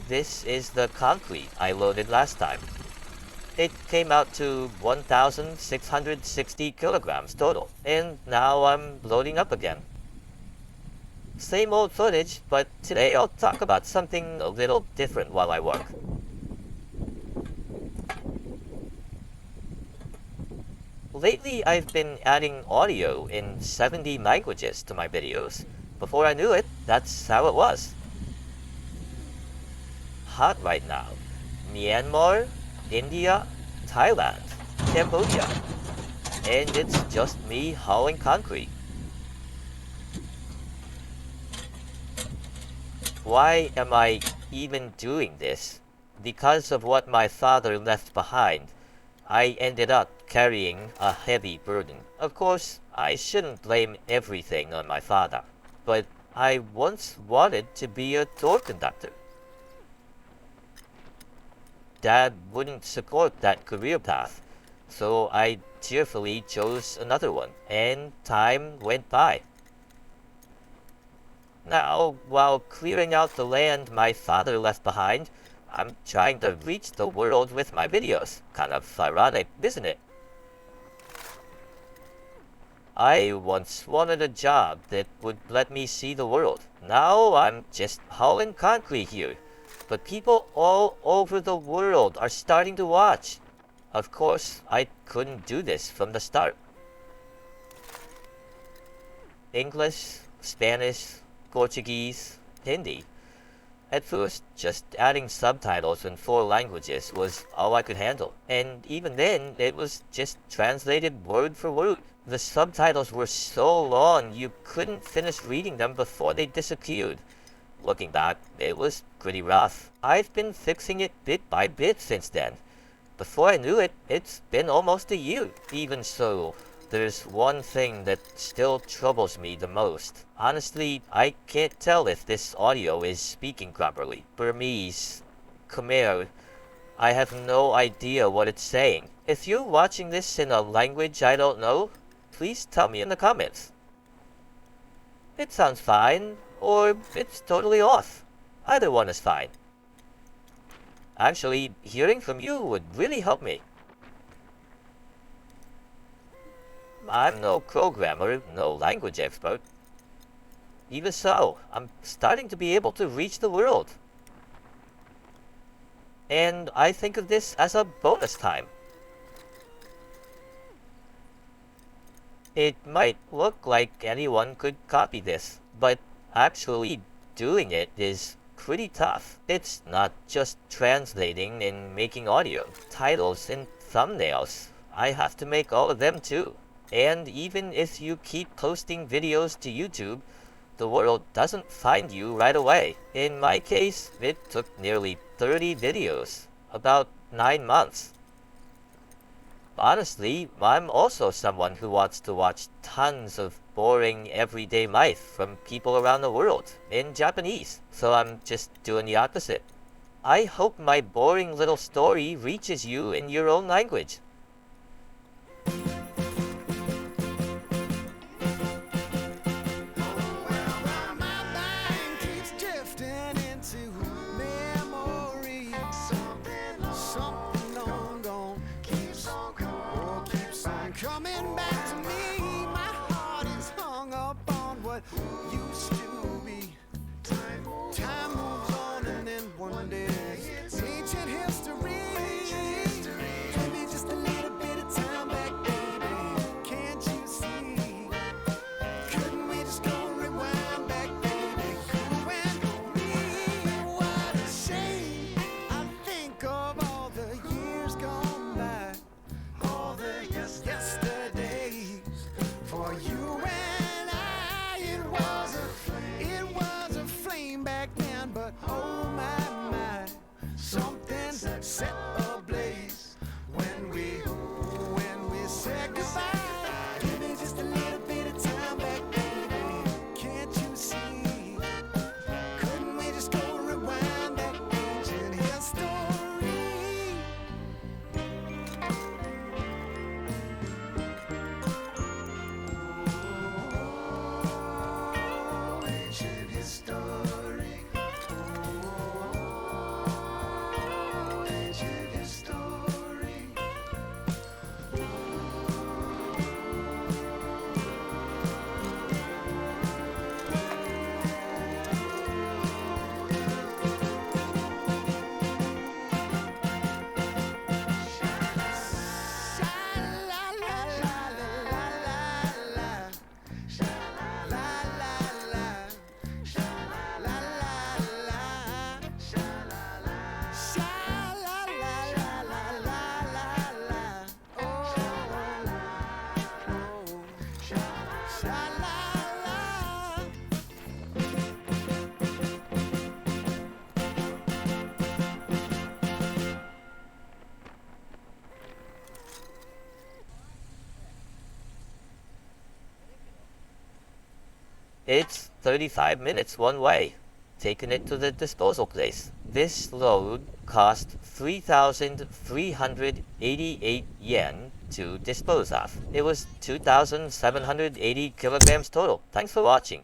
this is the concrete I loaded last time. It came out to 1,660 kilograms total, and now I'm loading up again. Same old footage, but today I'll talk about something a little different while I work. Lately, I've been adding audio in 70 languages to my videos. Before I knew it, that's how it was. Hot right now. Myanmar, India, Thailand, Cambodia. And it's just me hauling concrete. Why am I even doing this? Because of what my father left behind, I ended up carrying a heavy burden. Of course, I shouldn't blame everything on my father, but I once wanted to be a tour conductor. Dad wouldn't support that career path, so I cheerfully chose another one, and time went by. Now, while clearing out the land my father left behind, I'm trying to reach the world with my videos. Kind of ironic, isn't it? I once wanted a job that would let me see the world. Now I'm just hauling concrete here. But people all over the world are starting to watch. Of course, I couldn't do this from the start. English, Spanish, Portuguese, Hindi. At first, just adding subtitles in 4 languages was all I could handle, and even then, it was just translated word for word. The subtitles were so long you couldn't finish reading them before they disappeared. Looking back, it was pretty rough. I've been fixing it bit by bit since then. Before I knew it, it's been almost a year. Even so, there's one thing that still troubles me the most. Honestly, I can't tell if this audio is speaking properly. Burmese, Khmer, I have no idea what it's saying. If you're watching this in a language I don't know, please tell me in the comments. It sounds fine, or it's totally off. Either one is fine. Actually, hearing from you would really help me. I'm no programmer, no language expert. Even so, I'm starting to be able to reach the world. And I think of this as a bonus time. It might look like anyone could copy this, but actually doing it is pretty tough. It's not just translating and making audio. Titles and thumbnails, I have to make all of them too. And even if you keep posting videos to YouTube, the world doesn't find you right away. In my case, it took nearly 30 videos, about 9 months. Honestly, I'm also someone who wants to watch tons of boring everyday life from people around the world in Japanese, so I'm just doing the opposite. I hope my boring little story reaches you in your own language. Coming back to me, my heart is hung up on what used to be. Time moves on and then one day it's ancient history. Give me just a little bit of time back, baby. Can't you see? Couldn't we just go rewind back, baby? You and me, what a shame. I think of all the years gone by. All the yesterdays for you and I, it was a flame back then, but oh my, something set ablaze when we said goodbye. Give me just a little bit of time back, baby. Can't you see? Couldn't we just go rewind that ancient history? Ancient history. It's 35 minutes one way, taking it to the disposal place. This load cost 3,388 yen to dispose of. It was 2,780 kilograms total. Thanks for watching.